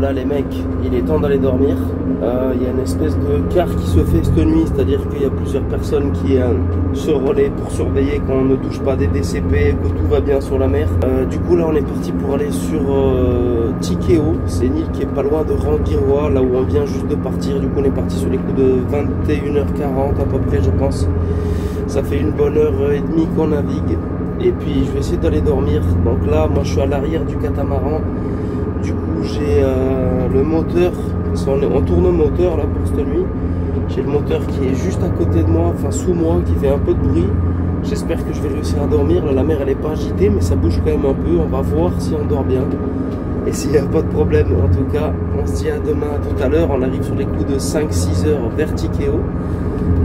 Là les mecs, il est temps d'aller dormir. Il y a une espèce de quart qui se fait cette nuit, c'est-à-dire qu'il y a plusieurs personnes qui se relaient pour surveiller qu'on ne touche pas des DCP, que tout va bien sur la mer. Du coup là on est parti pour aller sur Tikeo, c'est une île qui est pas loin de Rangiroa, là où on vient juste de partir. Du coup on est parti sur les coups de 21h40 à peu près je pense. Ça fait une bonne heure et demie qu'on navigue. Et puis je vais essayer d'aller dormir. Donc là moi je suis à l'arrière du catamaran. Du coup j'ai le moteur, on tourne au moteur là pour cette nuit. J'ai le moteur qui est juste à côté de moi, enfin sous moi, qui fait un peu de bruit. J'espère que je vais réussir à dormir. Là, la mer elle est pas agitée mais ça bouge quand même un peu. On va voir si on dort bien et s'il n'y a pas de problème. En tout cas on se dit à demain, à tout à l'heure. On arrive sur les coups de 5-6 heures vers Tikeo.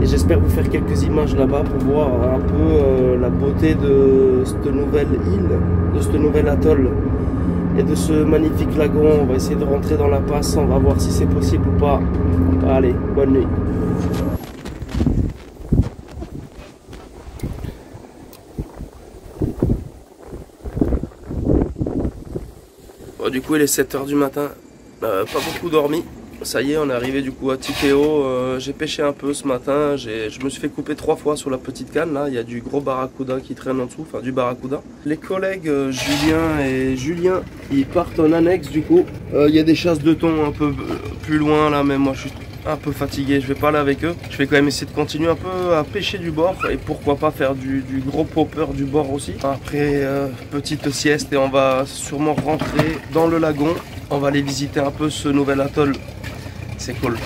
Et j'espère vous faire quelques images là-bas pour voir un peu la beauté de cette nouvelle île, de ce nouvel atoll et de ce magnifique lagon. On va essayer de rentrer dans la passe, on va voir si c'est possible ou pas. Allez, bonne nuit. Bon, du coup il est 7 h du matin, pas beaucoup dormi. Ça y est, on est arrivé du coup à Tikeo. J'ai pêché un peu ce matin. Je me suis fait couper 3 fois sur la petite canne. Là, il y a du gros barracuda qui traîne en dessous, enfin du barracuda. Les collègues Julien et Julien, ils partent en annexe du coup. Il y a des chasses de thon un peu plus loin là, mais moi je suis un peu fatigué. Je vais pas aller avec eux. Je vais quand même essayer de continuer un peu à pêcher du bord et pourquoi pas faire du gros popper du bord aussi. Après, petite sieste et on va sûrement rentrer dans le lagon. On va aller visiter un peu ce nouvel atoll. C'est cool.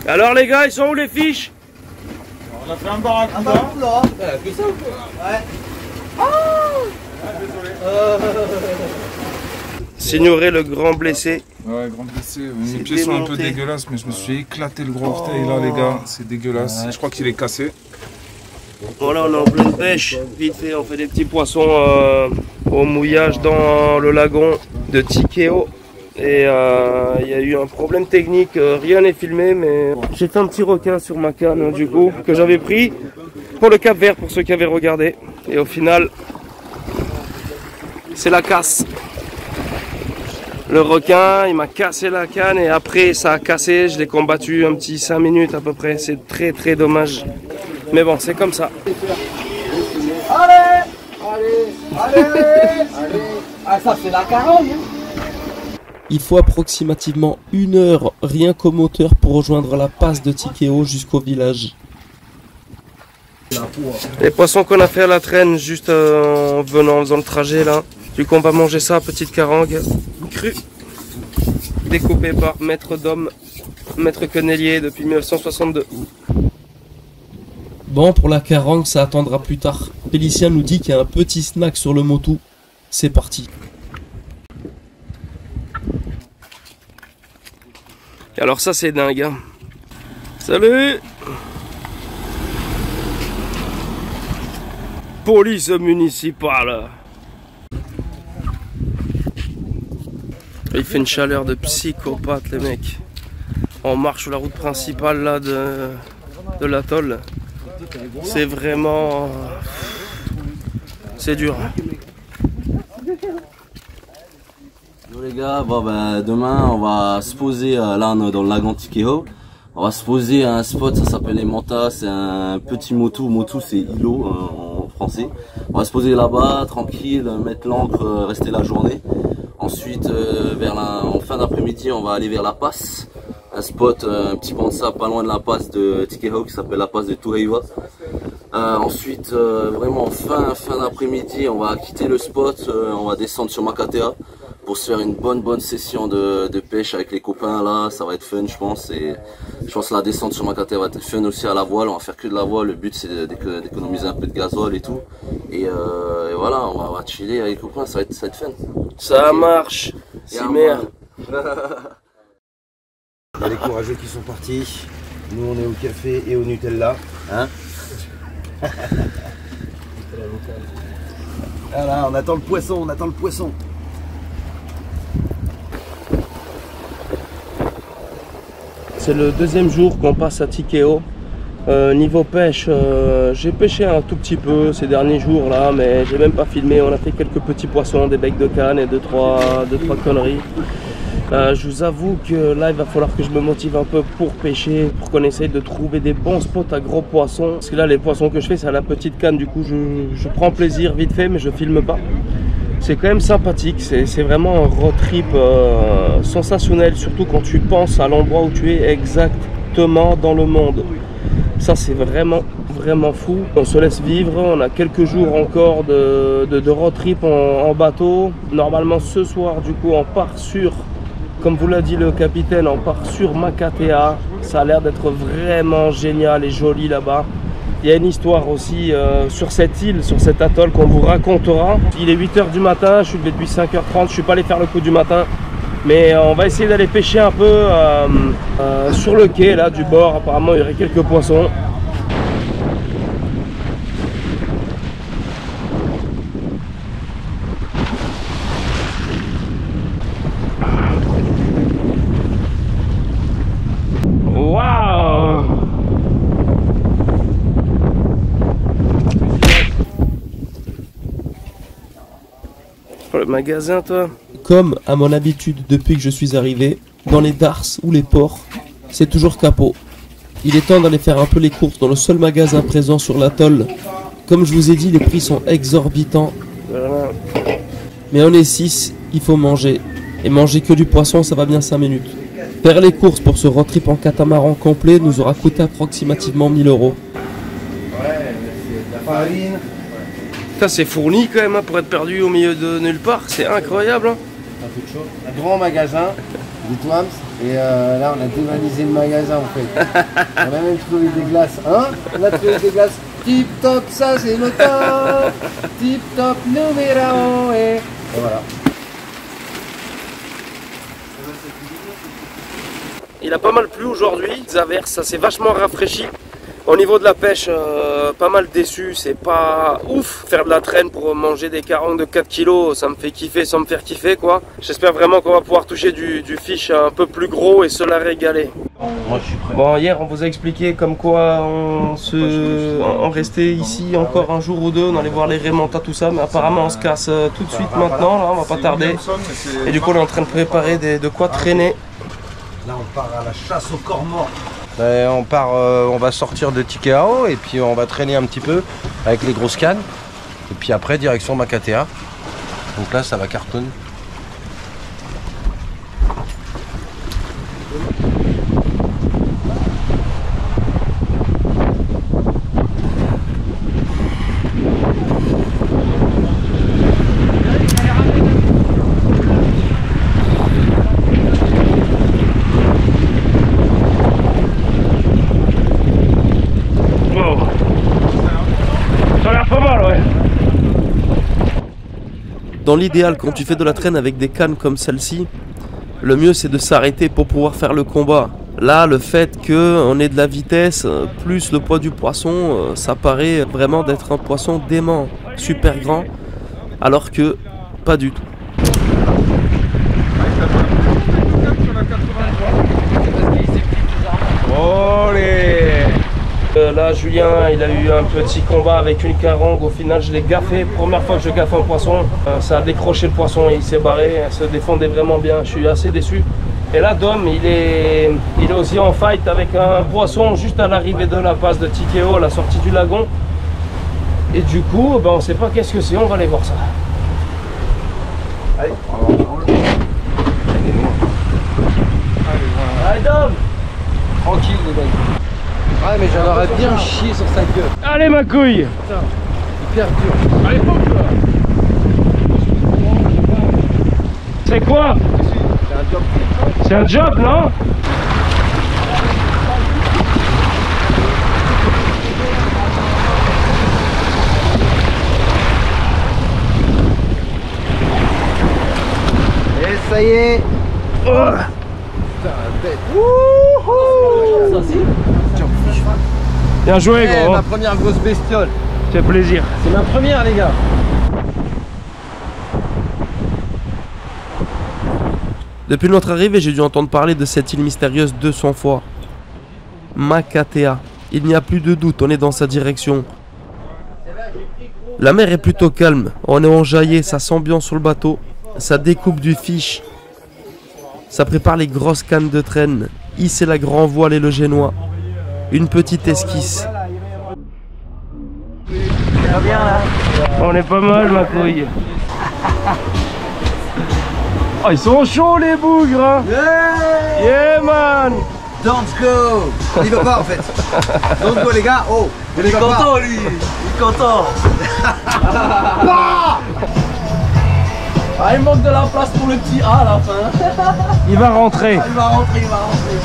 Alors les gars, ils sont où les fiches? On a fait un barracuda. Que ça ou quoi? Ouais. Signorer le grand blessé. Ouais, grand blessé. Mes pieds sont un peu dégueulasses, mais je me suis éclaté le gros orteil là, les gars. C'est dégueulasse. Je crois qu'il est cassé. Voilà, on est en pleine pêche. Vite fait, on fait des petits poissons au mouillage dans le lagon de Tikeo. Et il y a eu un problème technique. Rien n'est filmé, mais j'ai fait un petit requin sur ma canne du coup que j'avais pris pour le Cap Vert pour ceux qui avaient regardé. Et au final, c'est la casse. Le requin, il m'a cassé la canne et après ça a cassé. Je l'ai combattu un petit 5 minutes à peu près. C'est très très dommage. Mais bon, c'est comme ça. Allez. Ah, ça c'est la carogne. Il faut approximativement 1 heure rien qu'au moteur pour rejoindre la passe de Tikeo jusqu'au village. Les poissons qu'on a fait à la traîne juste en faisant le trajet là. Du coup on va manger ça, petite carangue crue, découpée par Maître Dom, Maître Quenelier depuis 1962. Bon, pour la carangue, ça attendra plus tard. Félicien nous dit qu'il y a un petit snack sur le motu. C'est parti. Et alors ça c'est dingue hein. Salut. Police municipale. Il fait une chaleur de psychopathe les mecs. On marche sur la route principale là de l'atoll. C'est vraiment... c'est dur. Yo les gars, bon, demain on va se poser là dans le lagon Tikeo. On va se poser à un spot, ça s'appelle les Mantas, c'est un petit motu. Motu c'est îlot en français. On va se poser là-bas, tranquille, mettre l'ancre, rester la journée. Ensuite, en fin d'après-midi, on va aller vers la passe. Un spot, un petit banc de sable pas loin de la passe de Tikeo qui s'appelle la passe de Tuheiva. Ensuite, vraiment fin d'après-midi, on va quitter le spot, on va descendre sur Makatea pour se faire une bonne session de pêche avec les copains là. Ça va être fun je pense, et je pense que la descente sur Makatea va être fun aussi à la voile. On va faire que de la voile, le but c'est d'économiser un peu de gasoil et tout. Et voilà, on va chiller avec les copains, ça va être fun. Ça marche, si merde. Il y a les courageux qui sont partis. Nous on est au café et au Nutella. Hein? Voilà, on attend le poisson, C'est le deuxième jour qu'on passe à Tikeo. Niveau pêche, j'ai pêché un tout petit peu ces derniers jours là, mais j'ai même pas filmé. On a fait quelques petits poissons, des becs de canne et deux trois conneries. Je vous avoue que là il va falloir que je me motive un peu pour pêcher, pour qu'on essaye de trouver des bons spots à gros poissons. Parce que là les poissons que je fais c'est à la petite canne, du coup je prends plaisir vite fait mais je filme pas. C'est quand même sympathique, c'est vraiment un road trip sensationnel, surtout quand tu penses à l'endroit où tu es exactement dans le monde. Ça c'est vraiment fou. On se laisse vivre, on a quelques jours encore de road trip en bateau. Normalement ce soir du coup on part sur, comme vous l'a dit le capitaine, on part sur Makatea. Ça a l'air d'être vraiment génial et joli là-bas. Il y a une histoire aussi sur cette île, sur cet atoll qu'on vous racontera. Il est 8 h du matin, je suis levé depuis 5 h 30, je suis pas allé faire le coup du matin. Mais on va essayer d'aller pêcher un peu sur le quai là du bord. Apparemment il y aurait quelques poissons. Waouh! Le magasin toi? Comme à mon habitude depuis que je suis arrivé, dans les dars ou les ports, c'est toujours capot. Il est temps d'aller faire un peu les courses dans le seul magasin présent sur l'atoll. Comme je vous ai dit, les prix sont exorbitants. Voilà. Mais on est 6, il faut manger. Et manger que du poisson, ça va bien 5 minutes. Faire les courses pour ce road trip en catamaran complet nous aura coûté approximativement 1000 €. Ouais, c'est de la farine. Ça c'est fourni quand même hein, pour être perdu au milieu de nulle part, c'est incroyable. Hein. Un peu de chaud. Un grand magasin du Twams. Et là on a dévalisé le magasin en fait. On a même trouvé des glaces. Hein? On a trouvé des glaces. Tip top, ça c'est le top. Tip top numéro 1. Et voilà. Il a pas mal plu aujourd'hui, des averses, ça s'est vachement rafraîchi. Au niveau de la pêche, pas mal déçu, c'est pas ouf. Faire de la traîne pour manger des carangues de 4 kg, ça me fait kiffer sans me faire kiffer quoi. J'espère vraiment qu'on va pouvoir toucher du fish un peu plus gros et se la régaler. Moi je suis prêt. Bon, hier on vous a expliqué comme quoi on restait ici encore un jour ou deux, on allait voir les remontas tout ça, mais apparemment on se casse tout de suite maintenant, là on va pas tarder. Et du coup on est en train de préparer de quoi traîner. Là on part à la chasse au corps mort. On va sortir de Tikeo et puis on va traîner un petit peu avec les grosses cannes. Et puis après direction Makatea. Donc là ça va cartonner. Dans l'idéal, quand tu fais de la traîne avec des cannes comme celle-ci, le mieux c'est de s'arrêter pour pouvoir faire le combat. Là, le fait qu'on ait de la vitesse, plus le poids du poisson, ça paraît vraiment d'être un poisson dément, super grand, alors que pas du tout. Là Julien il a eu un petit combat avec une carangue, au final je l'ai gaffé, première fois que je gaffe un poisson, ça a décroché le poisson et il s'est barré, elle se défendait vraiment bien, je suis assez déçu. Et là Dom il est aussi en fight avec un poisson juste à l'arrivée de la passe de Tikeo, à la sortie du lagon. Et du coup on sait pas qu'est-ce que c'est, on va aller voir ça. Allez, allez Dom, tranquille les gars. Ouais mais j'en aurais bien chié sur sa gueule. Allez ma couille. Putain, hyper dur. Allez pompe là. C'est quoi? C'est un job. C'est un job non? Et ça y est. Oh. Putain la tête. Wouhou. Ça c'est. Bien joué gros. Ma première grosse bestiole. Ça fait plaisir. C'est ma première les gars. Depuis notre arrivée, j'ai dû entendre parler de cette île mystérieuse 200 fois. Makatea. Il n'y a plus de doute, on est dans sa direction. La mer est plutôt calme, on est enjaillé, ça sent bien sur le bateau. Ça découpe du fish. Ça prépare les grosses cannes de traîne. Hisser la grand voile et le génois. Une petite esquisse. On est pas mal, ma couille. Oh, ils sont chauds les bougres, hein. Yeah man. Don't go. Il veut pas en fait. Don't go les gars. Oh, Il est content lui. Il est content. Ah, il manque de la place pour le petit A à la fin. Il va rentrer. Il va rentrer, il va rentrer.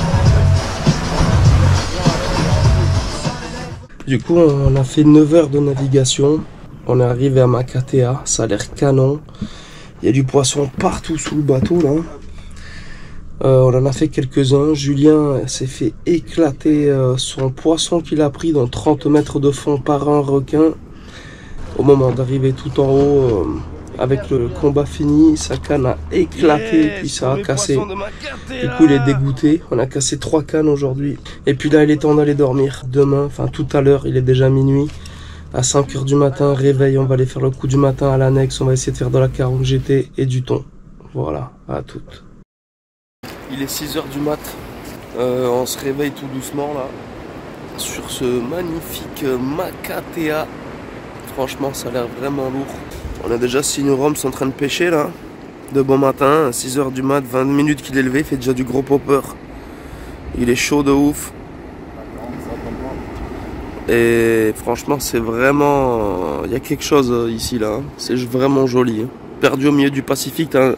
Du coup, on a fait 9 heures de navigation. On est arrivé à Makatea, ça a l'air canon. Il y a du poisson partout sous le bateau là. On en a fait quelques-uns. Julien s'est fait éclater son poisson qu'il a pris dans 30 mètres de fond par un requin. Au moment d'arriver tout en haut, avec le combat fini, sa canne a éclaté et puis ça a cassé. Du coup, il est dégoûté. On a cassé 3 cannes aujourd'hui. Et puis là, il est temps d'aller dormir. Demain, enfin tout à l'heure, il est déjà minuit. À 5 h du matin, réveil, on va aller faire le coup du matin à l'annexe. On va essayer de faire de la 40 GT et du thon. Voilà, à toutes. Il est 6 h du mat. On se réveille tout doucement là. Sur ce magnifique Makatea. Franchement, ça a l'air vraiment lourd. On a déjà Signe Rome, sont en train de pêcher là. De bon matin, 6 h du mat, 20 minutes qu'il est levé, il fait déjà du gros popper. Il est chaud de ouf. Et franchement, c'est vraiment... Il y a quelque chose ici là. C'est vraiment joli. Perdu au milieu du Pacifique, t'as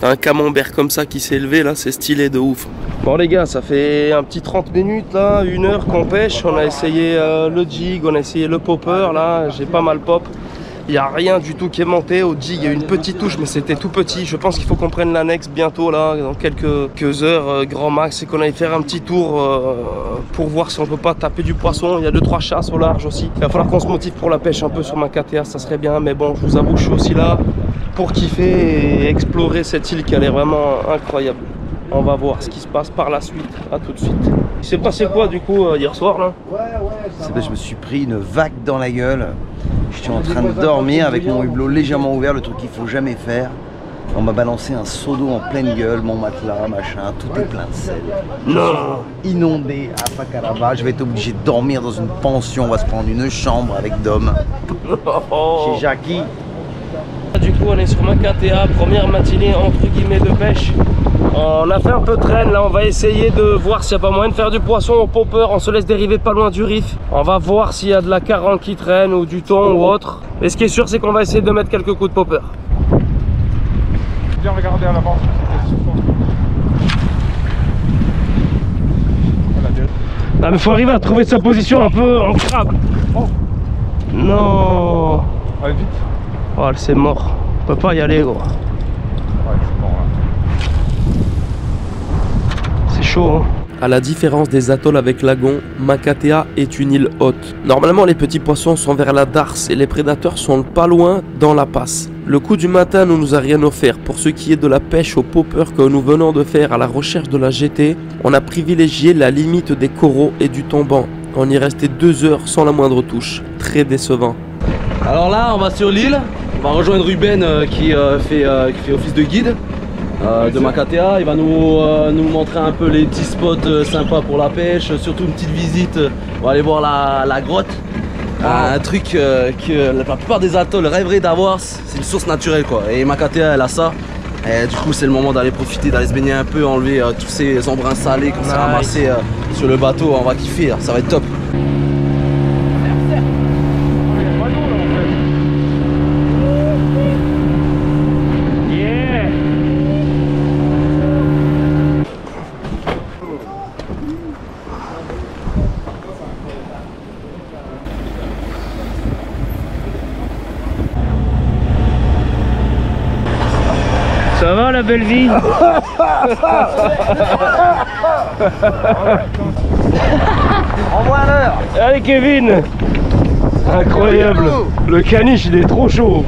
un camembert comme ça qui s'est élevé là, c'est stylé de ouf. Bon les gars, ça fait un petit 30 minutes là, 1 heure qu'on pêche. On a essayé le jig, on a essayé le popper là, j'ai pas mal pop. Il n'y a rien du tout qui est monté. Au jig, il y a eu une petite touche, mais c'était tout petit. Je pense qu'il faut qu'on prenne l'annexe bientôt, là, dans quelques heures, grand max, et qu'on aille faire un petit tour pour voir si on peut pas taper du poisson. Il y a 2-3 chasses au large aussi. Il va falloir qu'on se motive pour la pêche un peu sur Makatea, ça serait bien. Mais bon, je vous avoue, je suis aussi là pour kiffer et explorer cette île qui a l'air vraiment incroyable. On va voir ce qui se passe par la suite. À tout de suite. Il s'est passé quoi du coup hier soir là? Je me suis pris une vague dans la gueule. Je suis en train de dormir avec mon hublot légèrement ouvert, le truc qu'il faut jamais faire. On m'a balancé un seau d'eau en pleine gueule, mon matelas, machin, tout est plein de sel. Non. Inondé à Pacaraba, je vais être obligé de dormir dans une pension, on va se prendre une chambre avec Dom. Chez Jackie. Du coup on est sur Makatea, première matinée entre guillemets de pêche. On a fait un peu de traîne, là on va essayer de voir s'il n'y a pas moyen de faire du poisson au popper. On se laisse dériver pas loin du reef. On va voir s'il y a de la carangue qui traîne ou du thon ou autre. Mais ce qui est sûr c'est qu'on va essayer de mettre quelques coups de popper. Bien regarder à l'avance. Ah mais faut arriver à trouver sa position un peu en crabe. Oh. Non. Allez vite. Oh c'est mort. On peut pas y aller gros. Chaud, hein. À la différence des atolls avec lagon, Makatea est une île haute. Normalement, les petits poissons sont vers la darse et les prédateurs sont pas loin dans la passe. Le coup du matin ne nous a rien offert. Pour ce qui est de la pêche au popper que nous venons de faire à la recherche de la GT, on a privilégié la limite des coraux et du tombant. On y restait 2 heures sans la moindre touche. Très décevant. Alors là, on va sur l'île. On va rejoindre Ruben qui fait office de guide. De Makatea, il va nous montrer un peu les petits spots sympas pour la pêche, surtout une petite visite, on va aller voir la grotte, un truc que la plupart des atolls rêveraient d'avoir, c'est une source naturelle quoi, et Makatea elle a ça, et du coup c'est le moment d'aller profiter, d'aller se baigner un peu, enlever tous ces embruns salés qu'on s'est ramassés sur le bateau, on va kiffer, ça va être top. Ça va la belle vie? Envoie à l'heure. Allez Kevin. Incroyable. Le caniche il est trop chaud.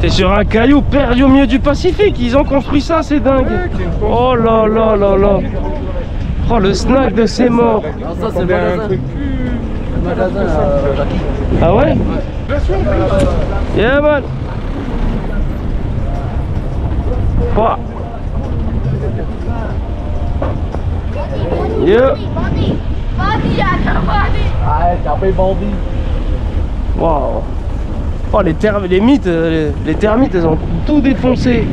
T'es sur un caillou perdu au milieu du Pacifique. Ils ont construit ça, c'est dingue. Oh là là là là. Oh, le snack de ces morts. Non, ça c'est le magasin. Le magasin, Jackie. Ah ouais? Yeah, man. Oh. Yeah. Ah, t'as fait bandit. Wow. Oh, les termites, les termites, elles ont tout défoncé.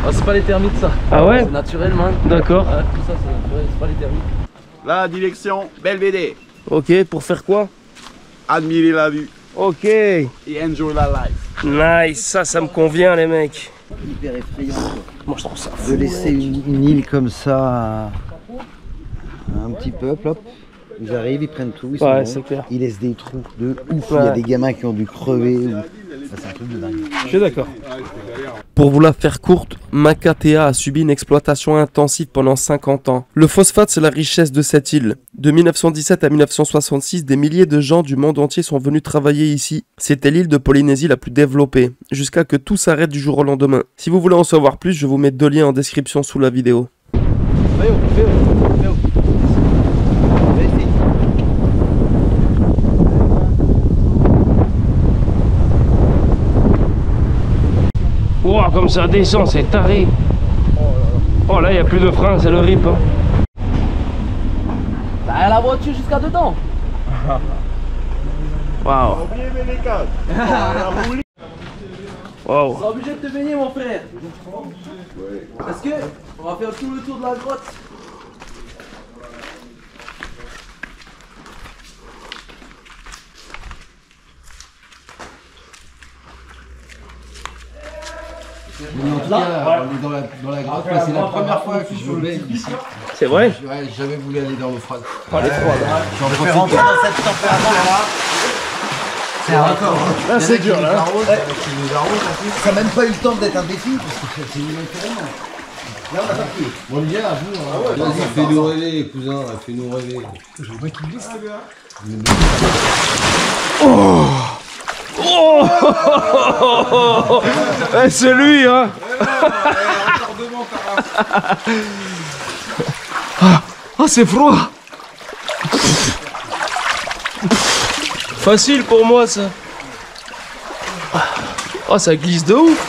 Ah, c'est pas les termites ça. Ah ouais? C'est naturel, man. D'accord. Ah, tout ça c'est naturel, c'est pas les termites. La direction Belvédère. Ok, pour faire quoi? Admirer la vue Ok. et enjoy la life. Nice, ça me convient les mecs. Hyper effrayant quoi. Moi je trouve ça fou. De laisser une île comme ça à un petit peuple, hop. Ils arrivent, ils prennent tout, ils Ouais, sont c'est clair. Ils laissent des trous de ouf. Ouais. Il y a des gamins qui ont dû crever. C'est un truc de dingue. Je suis d'accord. Pour vous la faire courte, Makatea a subi une exploitation intensive pendant 50 ans. Le phosphate, c'est la richesse de cette île. De 1917 à 1966, des milliers de gens du monde entier sont venus travailler ici. C'était l'île de Polynésie la plus développée, jusqu'à que tout s'arrête du jour au lendemain. Si vous voulez en savoir plus, je vous mets 2 liens en description sous la vidéo. Wow, comme ça descend, c'est taré. Oh là, il n'y a plus de frein, c'est le rip. Hein. Bah, la voiture jusqu'à dedans. Waouh. Wow. On est obligé de te baigner, mon frère. Est-ce que on va faire tout le tour de la grotte? En tout cas, on est dans la grotte. C'est la première fois que je me baigne ici. C'est vrai? Ouais, j'ai jamais voulu aller dans l'eau froide. Oh, les froides. J'en profite dans cette température-là. C'est un record. Là, c'est dur, là. Ça n'a même pas eu le temps d'être un défi parce que c'est une carrément. Là, on a pas pris. Bon, les gars, à vous. Vas-y, fais-nous rêver, cousin, fais-nous rêver. Eh, c'est lui, hein. Ah, c'est froid. Facile pour moi, ça. Oh, ça glisse de ouf.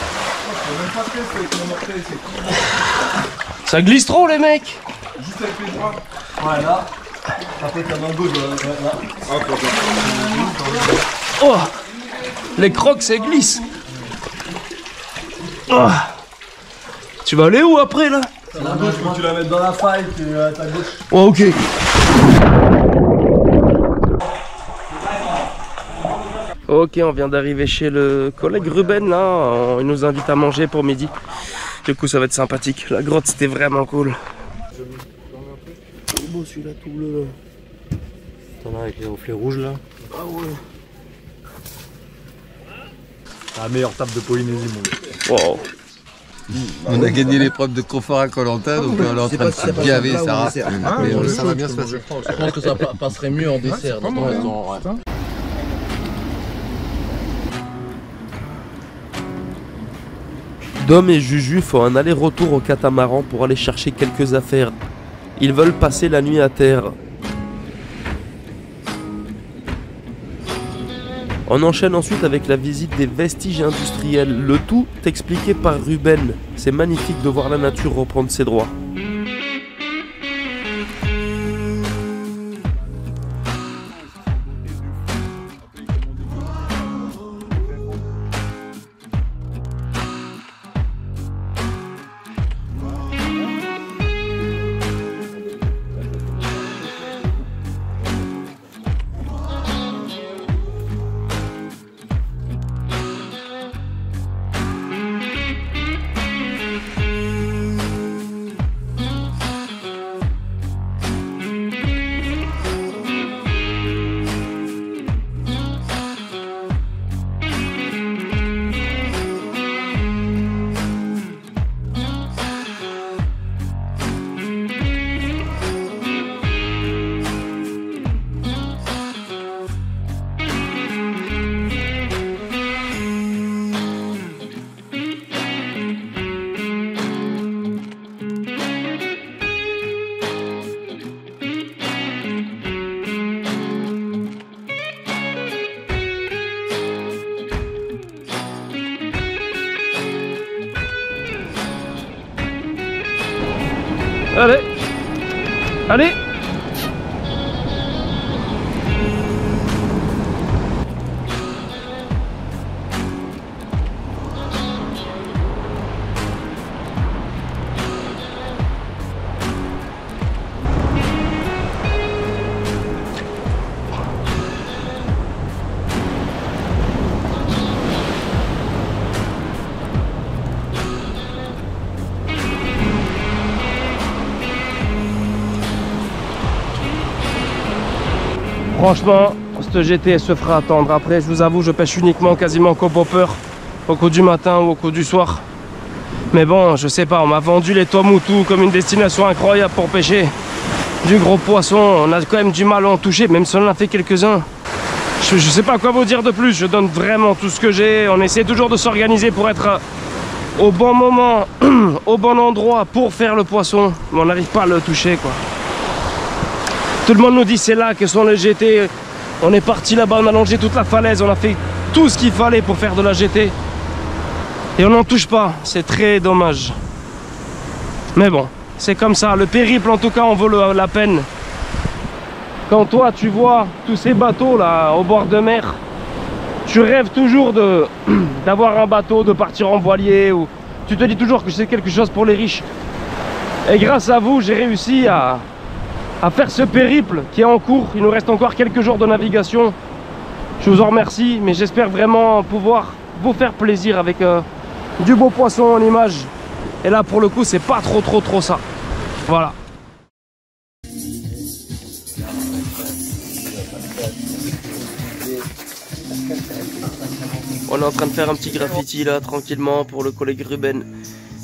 Ça glisse trop, les mecs. Juste avec les bras. Voilà. Ça fait comme un goût. Oh, les crocs, ça glisse. Oh. Tu vas aller où après, là? La gauche, faut que tu la mettes dans la faille, à ta gauche. Oh, ok. Ok, on vient d'arriver chez le collègue Ruben, là. Il nous invite à manger pour midi. Du coup, ça va être sympathique. La grotte, c'était vraiment cool. Il est beau celui-là, tout bleu. T'en as avec les reflets rouges là. Ah ouais. C'est la meilleure table de Polynésie, mon gars. Wow. On a gagné l'épreuve de confort à Koh-Lanta, donc on est en train de se gaver, Sarah. Mais ça va bien se passer. Je pense que ça passerait mieux en dessert dans ton restaurant. Ouais. Dom et Juju font un aller-retour au catamaran pour aller chercher quelques affaires. Ils veulent passer la nuit à terre. On enchaîne ensuite avec la visite des vestiges industriels, le tout expliqué par Ruben. C'est magnifique de voir la nature reprendre ses droits. Allez. Allez. Franchement, cette GT elle se fera attendre. Après, je vous avoue, je pêche uniquement quasiment qu'au popper, au cours du matin ou au cours du soir. Mais bon, je sais pas, on m'a vendu les Tuamotu comme une destination incroyable pour pêcher du gros poisson. On a quand même du mal à en toucher, même si on en a fait quelques-uns. Je sais pas quoi vous dire de plus, je donne vraiment tout ce que j'ai. On essaie toujours de s'organiser pour être au bon moment, au bon endroit pour faire le poisson. Mais on n'arrive pas à le toucher, quoi. Tout le monde nous dit c'est là que sont les GT. On est parti là-bas, on a longé toute la falaise, on a fait tout ce qu'il fallait pour faire de la GT. Et on n'en touche pas, c'est très dommage. Mais bon, c'est comme ça, le périple en tout cas en vaut la peine. Quand toi tu vois tous ces bateaux là au bord de mer, tu rêves toujours d'avoir un bateau, de partir en voilier, ou tu te dis toujours que c'est quelque chose pour les riches. Et grâce à vous, j'ai réussi à faire ce périple qui est en cours. Il nous reste encore quelques jours de navigation. Je vous en remercie, mais j'espère vraiment pouvoir vous faire plaisir avec du beau poisson en image. Et là pour le coup c'est pas trop ça. Voilà. On est en train de faire un petit graffiti là tranquillement pour le collègue Ruben.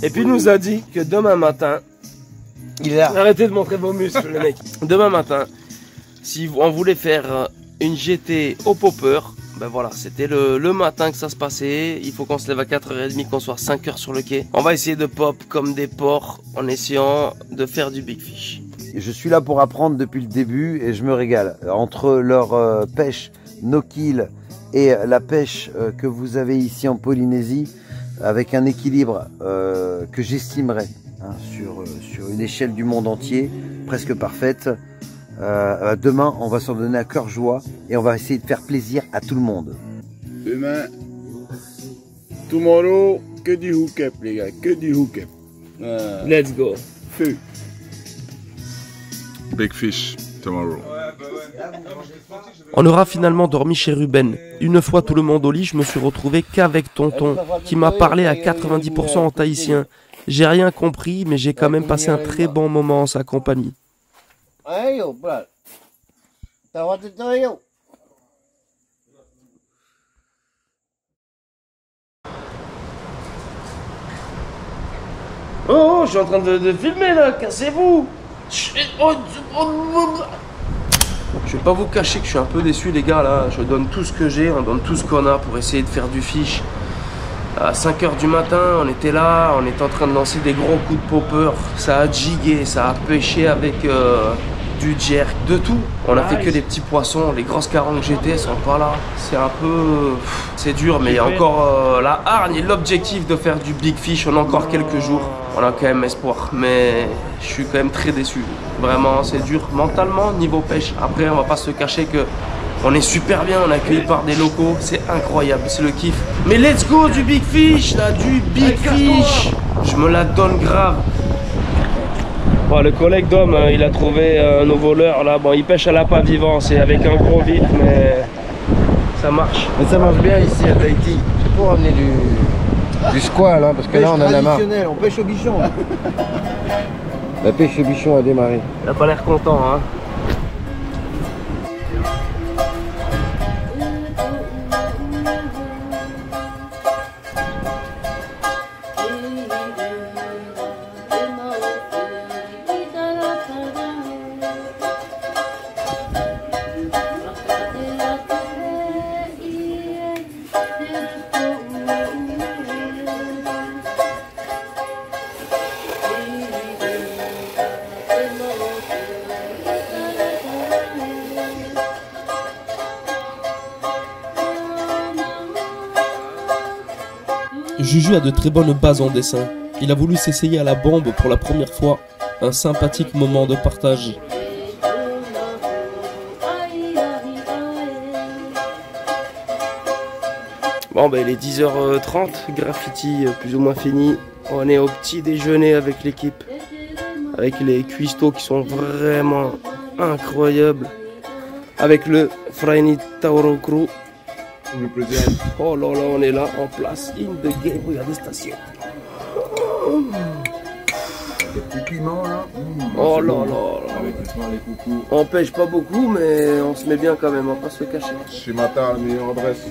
Et puis il nous a dit que demain matin, il est là. Arrêtez de montrer vos muscles les mecs. Demain matin, si on voulait faire une GT au popper, ben voilà, c'était le matin que ça se passait. Il faut qu'on se lève à 4h30, qu'on soit à 5h sur le quai. On va essayer de pop comme des porcs en essayant de faire du big fish. Je suis là pour apprendre depuis le début et je me régale. Entre leur pêche no-kill et la pêche que vous avez ici en Polynésie, avec un équilibre que j'estimerais sur une échelle du monde entier, presque parfaite. Demain, on va s'en donner à cœur joie et on va essayer de faire plaisir à tout le monde. Demain, tomorrow, que du hook-up les gars, que du hook-up. Let's go. Feu. Big fish tomorrow. On aura finalement dormi chez Ruben. Une fois tout le monde au lit, je me suis retrouvé qu'avec Tonton, qui m'a parlé à 90% en tahitien. J'ai rien compris, mais j'ai quand même passé un très bon moment en sa compagnie. Oh, je suis en train de filmer là, cassez-vous. Je vais pas vous cacher que je suis un peu déçu les gars là. Je donne tout ce que j'ai, on donne tout ce qu'on a pour essayer de faire du fish. À 5h du matin, on était là, on était en train de lancer des gros coups de popper. Ça a jigué, ça a pêché avec du jerk, de tout. On a fait que des petits poissons, les grosses carangues GT sont pas là. C'est un peu... c'est dur, mais il y a encore la hargne et l'objectif de faire du big fish. On a encore quelques jours, on a quand même espoir. Mais je suis quand même très déçu. Vraiment, c'est dur mentalement, niveau pêche. Après, on va pas se cacher que on est super bien, on est accueilli par des locaux. C'est incroyable, c'est le kiff. Mais let's go, du big fish, là, du big fish. Je me la donne grave. Bon, le collègue d'homme, il a trouvé un nouveau leurre là. Bon, il pêche à l'appât vivant, c'est avec un gros vite, mais ça marche. Mais ça marche bien ici à Tahiti. C'est pour amener du squal, hein, parce que là on en a marre. On pêche au bichon. La pêche au bichon a démarré. Il a pas l'air content, hein. Juju a de très bonnes bases en dessin. Il a voulu s'essayer à la bombe pour la première fois. un sympathique moment de partage. Bon ben il est 10h30, graffiti plus ou moins fini. On est au petit déjeuner avec l'équipe. Avec les cuistots qui sont vraiment incroyables. Avec le Fraini Tauro Crew. Le plaisir. Oh là là, on est là en place. In the game, regardez station. Des petits piments là. Oh là là. Avec les coucous. On pêche pas beaucoup, mais on se met bien quand même, on va pas se le cacher. Chez Mata, la meilleure adresse.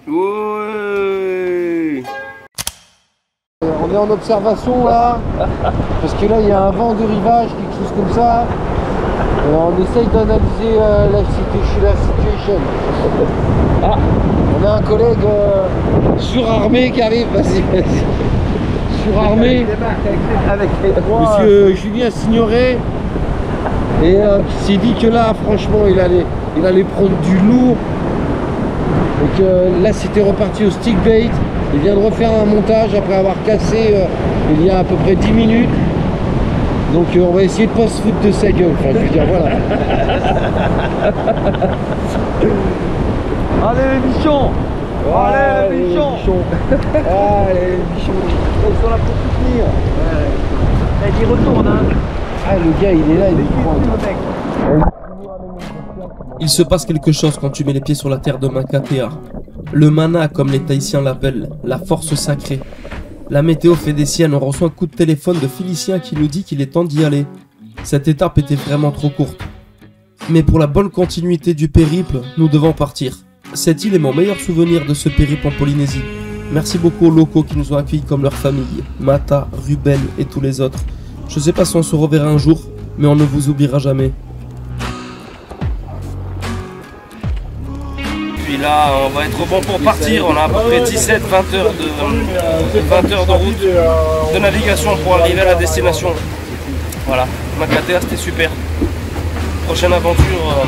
Ouais. On est en observation là, parce que là il y a un vent de rivage, quelque chose comme ça. On essaye d'analyser la situation. Ah, on a un collègue surarmé qui arrive, vas-y. Surarmé, monsieur Julien Signoret, et qui s'est dit que là franchement il allait prendre du lourd. Donc là c'était reparti au stick bait. Il vient de refaire un montage après avoir cassé il y a à peu près 10 minutes. Donc on va essayer de pas se foutre de sa gueule. Enfin, je veux dire, voilà. Allez les bichons. Allez les bichons. Allez les bichons. Ils sont là pour soutenir. Ouais. Il retourne hein. Ah le gars il est là, il est grand. Il se passe quelque chose quand tu mets les pieds sur la terre de Makatea. Le mana, comme les Tahitiens l'appellent, la force sacrée. La météo fait des siennes, on reçoit un coup de téléphone de Félicien qui nous dit qu'il est temps d'y aller. Cette étape était vraiment trop courte. Mais pour la bonne continuité du périple, nous devons partir. Cette île est mon meilleur souvenir de ce périple en Polynésie. Merci beaucoup aux locaux qui nous ont accueillis comme leur famille, Mata, Ruben et tous les autres. Je sais pas si on se reverra un jour, mais on ne vous oubliera jamais. Puis là, on va être bon pour partir. On a à peu près 17-20 heures de route de navigation pour arriver à la destination. Voilà, Makatea c'était super. Prochaine aventure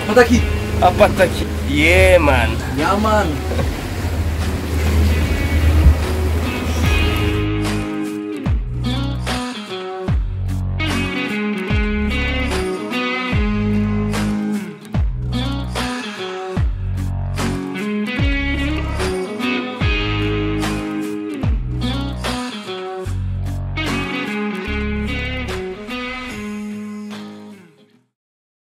Pataki. à Pataki. Yeah man. Yeah man.